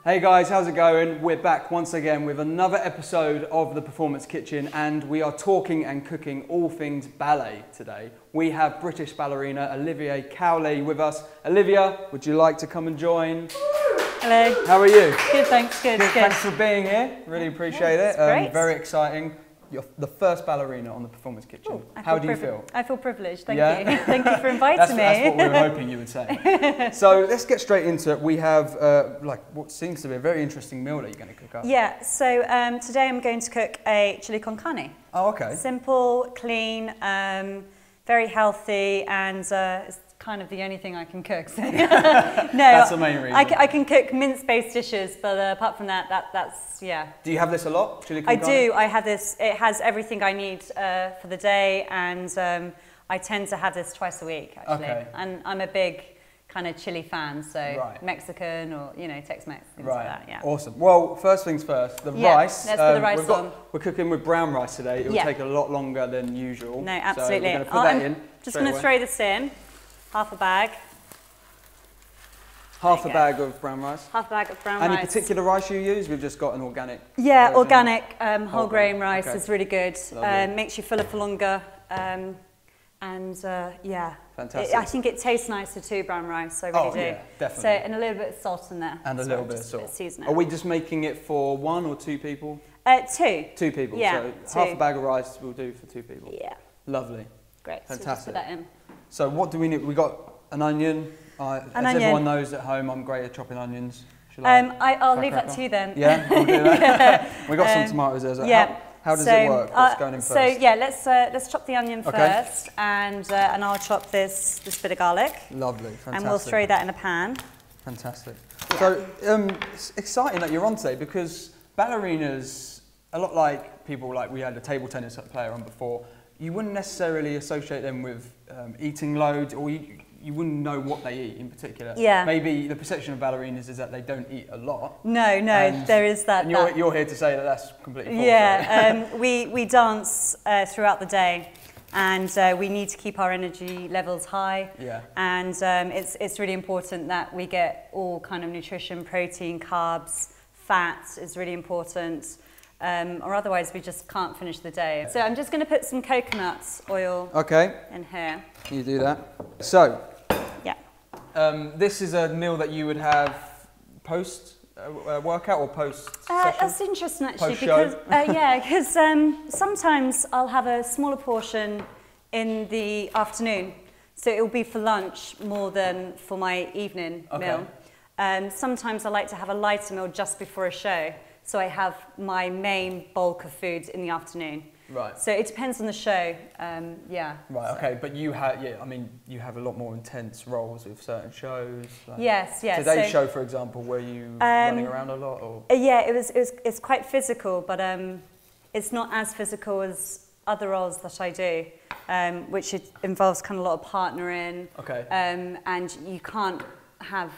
Hey guys, how's it going? We're back once again with another episode of The Performance Kitchen, and we are talking and cooking all things ballet today. We have British ballerina Olivia Cowley with us. Olivia, would you like to come and join? Hello. How are you? Good, thanks. Good. Thanks for being here. Really appreciate it. Great. Very exciting. You're the first ballerina on The Performance Kitchen. Ooh, How do you feel? I feel privileged, thank you. Thank you for inviting me. That's what we were hoping you would say. So let's get straight into it. We have like what seems to be a very interesting meal that you're going to cook up. Yeah, so today I'm going to cook a chili con carne. Oh, okay. Simple, clean, very healthy, and it's kind of the only thing I can cook. So. No, that's the main reason. I can cook mince-based dishes, but apart from that, that's yeah. Do you have this a lot, chili con carne? I do. I have this. It has everything I need for the day, and I tend to have this twice a week, actually. Okay. And I'm a big kind of chili fan, so Mexican or Tex-Mex, things like that. Yeah. Awesome. Well, first things first. The rice. Let's put the rice on. We're cooking with brown rice today. It will take a lot longer than usual. No, absolutely. So we're going to put that in. Just going to throw this in. Half a bag. Half a bag of brown rice? Half a bag of brown rice. Any particular rice you use? We've just got an organic. Yeah, organic whole grain rice is really good. Makes you fuller for longer. Yeah. Fantastic. I think it tastes nicer too, brown rice, I really do. Yeah, definitely. So, and a little bit of salt in there. And a little bit of salt. Season it. Are we just making it for 1 or 2 people? 2. 2 people, yeah, so half a bag of rice will do for 2 people. Yeah. Lovely. Great, fantastic. so just put that in. So what do we need? We got an onion. Everyone knows at home, I'm great at chopping onions. I'll leave that to you then. Yeah, I'll do that. We got some tomatoes there. So yeah. How does it work? What's going in first? So yeah, let's chop the onion first, and I'll chop this bit of garlic. Lovely, fantastic. And we'll throw that in a pan. Fantastic. Yeah. So it's exciting that you're on today, because ballerinas, a lot like people, like we had a table tennis player on before, you wouldn't necessarily associate them with eating loads, or you wouldn't know what they eat in particular. Yeah. Maybe the perception of ballerinas is that they don't eat a lot. No, there is that. And you're here to say that that's completely false. Yeah, we dance throughout the day, and we need to keep our energy levels high. Yeah. And it's really important that we get all kind of nutrition, protein, carbs, fats is really important. Or otherwise we just can't finish the day. So I'm just going to put some coconut oil in here. You do that. So, yeah. This is a meal that you would have post workout or post session? That's interesting actually, because sometimes I'll have a smaller portion in the afternoon, so it will be for lunch more than for my evening meal. Sometimes I like to have a lighter meal just before a show. So I have my main bulk of food in the afternoon. Right. So it depends on the show, yeah. Right, okay, but you have, you have a lot more intense roles with certain shows. Like yes. Today's show, for example, were you running around a lot? Or? Yeah, it's quite physical, but it's not as physical as other roles that I do, which involves kind of a lot of partnering. Okay. And you can't have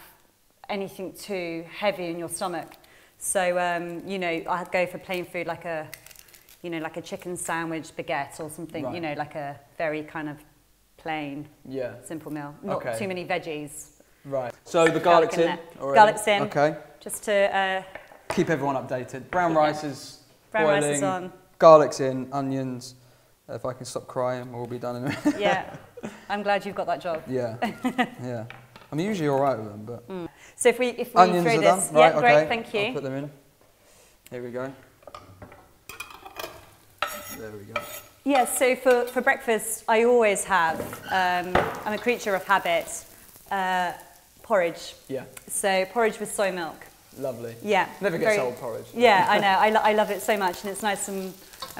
anything too heavy in your stomach. So, I'd go for plain food like a chicken sandwich baguette or something, like a very kind of plain, simple meal. Not too many veggies. Right. So the garlic's in already? Garlic's in. Okay. Just to... keep everyone updated. Brown rice is boiling. Rice is on. Garlic's in, onions. If I can stop crying, we'll be done in a minute. Yeah. I'm glad you've got that job. Yeah. Yeah. I'm usually all right with them, but... So if we onions throw are this... done? Right, great, thank you. I'll put them in. Here we go. There we go. Yeah, so for breakfast, I always have, I'm a creature of habit, porridge. Yeah. So porridge with soy milk. Lovely. Yeah. Never gets old, porridge. Yeah, I know. I love it so much, and it's nice and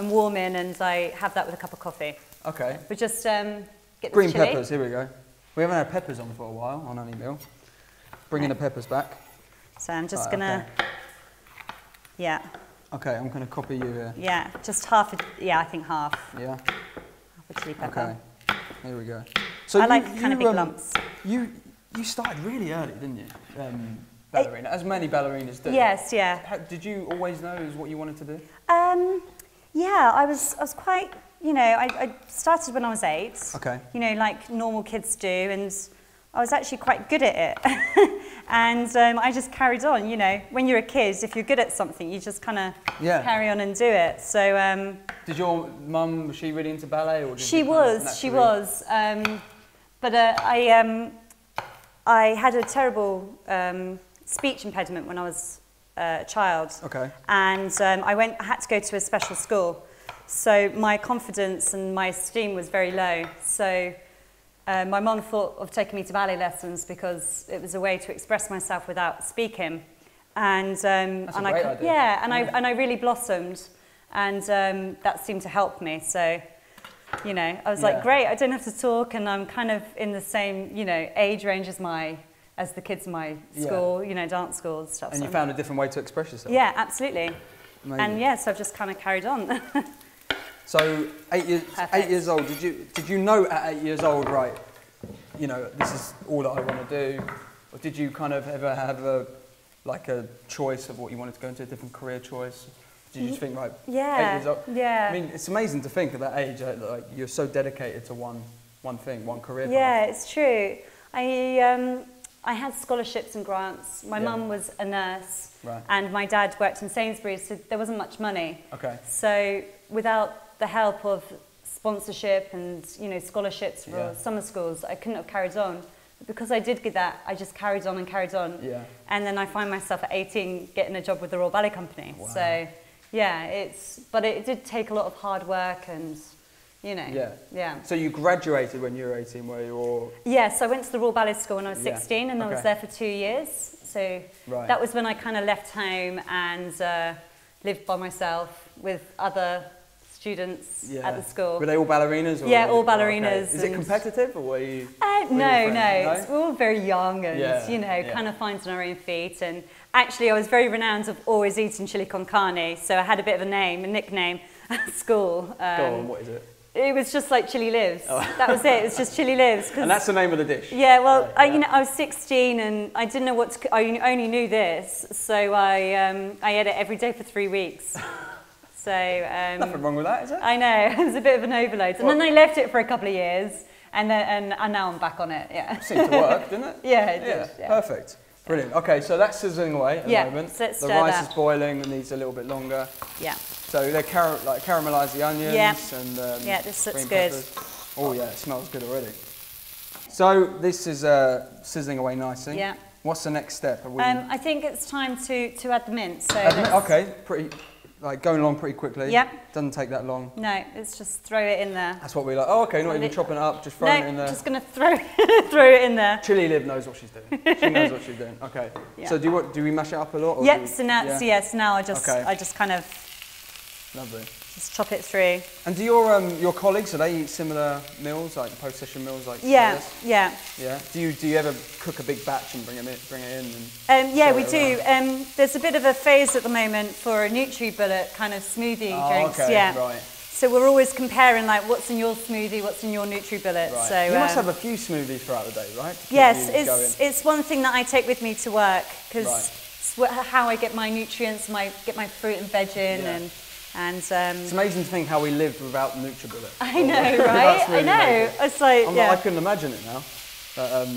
warming, and I have that with a cup of coffee. Okay. We just get the green chili. peppers, here we go. We haven't had peppers on for a while on any meal. Bringing the peppers back. So I'm just gonna, yeah. Okay, I'm gonna copy you here. Yeah, just half, I think half. Yeah. Half a chili pepper. Okay, here we go. So I like kind of big lumps. You started really early, didn't you? Ballerina, as many ballerinas do. Yes, yeah. Did you always know it was what you wanted to do? Yeah, I was quite, I started when I was 8. Okay. Like normal kids do, and I was actually quite good at it. And I just carried on, you know. When you're a kid, if you're good at something, you just kind of carry on and do it. So. Did your mum, was she really into ballet? Or did she was. But I had a terrible speech impediment when I was a child. Okay. And I had to go to a special school. So my confidence and my esteem was very low. So my mum thought of taking me to ballet lessons because it was a way to express myself without speaking. And That's a great idea. Yeah, and I really blossomed, and that seemed to help me. So, you know, I was like, great, I don't have to talk, and I'm kind of in the same, you know, age range as the kids in my school, you know, dance school and stuff. And you found a different way to express yourself. Yeah, absolutely. Amazing. And yes, I've just kind of carried on. So 8 years old, did you know at 8 years old, right, you know, this is all that I want to do? Or did you kind of ever have a choice of what you wanted to go into, a different career choice? Did you just think, right, 8 years old? Yeah. I mean, it's amazing to think at that age, like you're so dedicated to one thing, one career path. Yeah, it's true. I had scholarships and grants. My mum was a nurse, and my dad worked in Sainsbury's, so there wasn't much money. Okay. So without the help of sponsorship and, you know, scholarships for summer schools, I couldn't have carried on. But because I did get that, I just carried on and carried on. Yeah. And then I find myself at 18 getting a job with the Royal Ballet Company. Wow. So yeah, but it did take a lot of hard work and, you know. Yeah. Yeah. So you graduated when you were 18, were you? Or? Yes, I went to the Royal Ballet School when I was 16, and I was there for 2 years. So that was when I kind of left home and lived by myself with other students at the school. Were they all ballerinas? Or yeah, all ballerinas. Okay. Is it competitive, or were you? No. We're all very young and, you know, kind of finding our own feet. And actually, I was very renowned of always eating chili con carne, so I had a bit of a nickname at school. Go on, what is it? It was just like Chilli Lives. Oh. That was it. It was just Chilli Lives. And that's the name of the dish. Yeah. Well, I was 16 and I didn't know what to. I only knew this, so I ate it every day for 3 weeks. So nothing wrong with that, is it? I know. It was a bit of an overload, and then I left it for a couple of years, and now I'm back on it. Yeah. It seemed to work, didn't it? Yeah, it did. Yeah. Perfect. Brilliant. Okay, so that's sizzling away at the moment. So let's the rice is boiling and needs a little bit longer. Yeah. So they caramelise the onions and this looks good. Peppers. Oh yeah, it smells good already. So this is sizzling away nicely. Yeah. What's the next step? I think it's time to add the mince. So okay, going along pretty quickly. Yep. Doesn't take that long. No, it's just throw it in there. That's what we like. Oh, okay, not even chopping it up, just throwing it in there. Just going to throw it in there. Chilli Liv knows what she's doing. She knows what she's doing. Okay. Yeah. So do we mash it up a lot? Or yep. So now, now I just kind of. Lovely. Just chop it through. And do your colleagues, do they eat similar meals, like post-session meals, like this? Yeah. Do you ever cook a big batch and bring it in? Yeah, we do. There's a bit of a phase at the moment for a NutriBullet kind of smoothie drinks. Okay, yeah. Right. So we're always comparing like what's in your smoothie, what's in your NutriBullet. Right. So you must have a few smoothies throughout the day, right? Yes, it's one thing that I take with me to work because it's how I get my nutrients, get my fruit and veg in it's amazing to think how we lived without NutriBullet. I know, right? I know. Amazing. It's like, I couldn't imagine it now. But,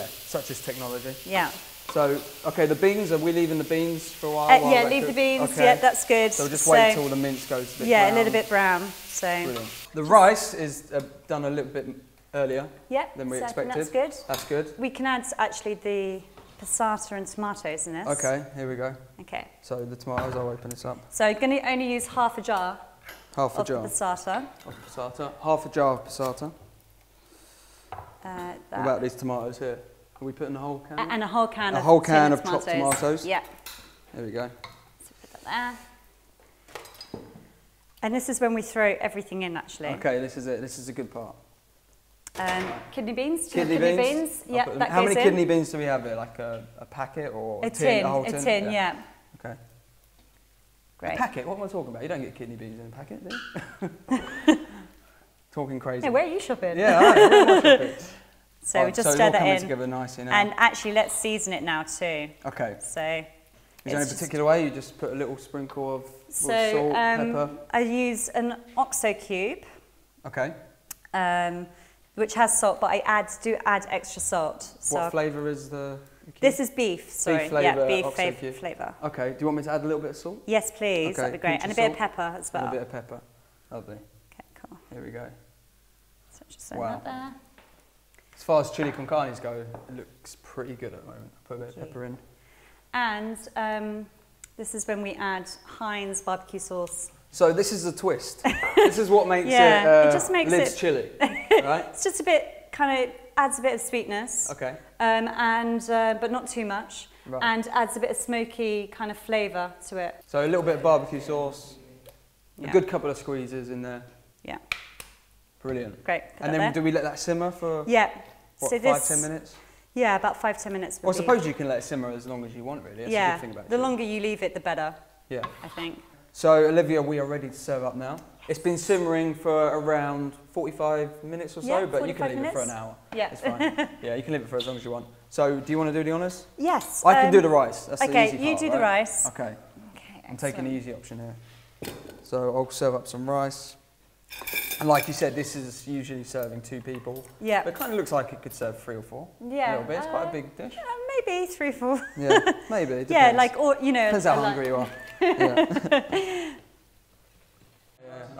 such is technology. Yeah. So, okay, the beans, are we leaving the beans for a while? Yeah, leave the beans. Okay. Yeah, that's good. So just wait till the mince goes a bit brown. Yeah, a little bit brown. So. Brilliant. The rice is done a little bit earlier than we expected. That's good. That's good. We can add actually the passata and tomatoes in this. Okay, here we go. Okay. So the tomatoes, I'll open this up. So I'm going to only use half a jar. Half a jar. Of passata. Half a jar of passata. What about these tomatoes here? Are we putting a whole can? And a whole can. A whole can of chopped tomatoes. Yeah. There we go. So put that there. And this is when we throw everything in, actually. Okay, this is it. This is a good part. Kidney beans. Kidney beans. Yeah, that goes in. How many kidney beans do we have here? Like a packet or a tin? A whole tin. A tin, yeah. Okay. Great. A packet? What am I talking about? You don't get kidney beans in a packet, do you? Talking crazy. Hey, where are you shopping? Yeah, where am I shopping? So we just stir that in. Together nicely now. And actually, let's season it now too. Okay. So. Is there any particular way? You just put a little sprinkle of salt, pepper? I use an OXO cube. Okay. which has salt, but I do add extra salt. So what flavour is the cube? This is beef, sorry. Beef flavour, yeah, beef flavour. Okay, do you want me to add a little bit of salt? Yes, please, okay. that'd be great. And a bit of pepper as well. And a bit of pepper, lovely. Okay, cool. Here we go. So just that there. As far as chili con carnes go, it looks pretty good at the moment. Put a bit of pepper in. And this is when we add Heinz barbecue sauce. So this is a twist. This is what makes it just makes Lid's chili, right? It's just a bit, kind of adds a bit of sweetness. Okay. But not too much. Right. And adds a bit of smoky kind of flavour to it. So a little bit of barbecue sauce, a good couple of squeezes in there. Yeah. Brilliant. Great. And then do we let that simmer for what, so 5–10 minutes? Yeah, about 5–10 minutes. Well, I suppose you can let it simmer as long as you want, really. That's a good thing about it. The longer you leave it, the better. Yeah. I think. So, Olivia, we are ready to serve up now. It's been simmering for around 45 minutes or so, but you can leave it for an hour. Yeah. It's fine. Yeah, you can leave it for as long as you want. So, do you want to do the honours? Yes. I can do the rice. That's the easy part, Okay, you do the rice. Okay. I'm taking the easy option here. So, I'll serve up some rice. And like you said, this is usually serving 2 people. Yeah. But it kind of looks like it could serve 3 or 4. Yeah. A little bit. It's quite a big dish. Maybe 3 or 4. Yeah, maybe. It depends. Yeah, like, or, you know. Depends how hungry you are. Yeah.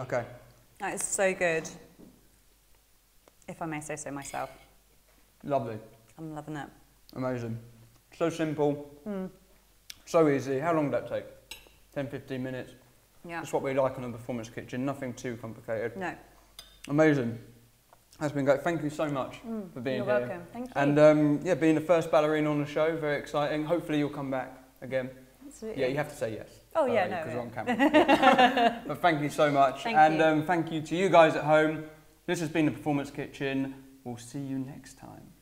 Okay. That is so good. If I may say so myself. Lovely. I'm loving it. Amazing. So simple. So easy. How long did that take? 10–15 minutes. Yeah. That's what we like on a performance kitchen. Nothing too complicated. No. Amazing. That's been great. Thank you so much for being here. You're welcome. Thank you. And yeah, being the first ballerina on the show, very exciting. Hopefully you'll come back again. Absolutely. Yeah, you have to say yes. Oh yeah, no. Because we're on camera. Yeah. But thank you so much. Thank you. Thank you to you guys at home. This has been the Performance Kitchen. We'll see you next time.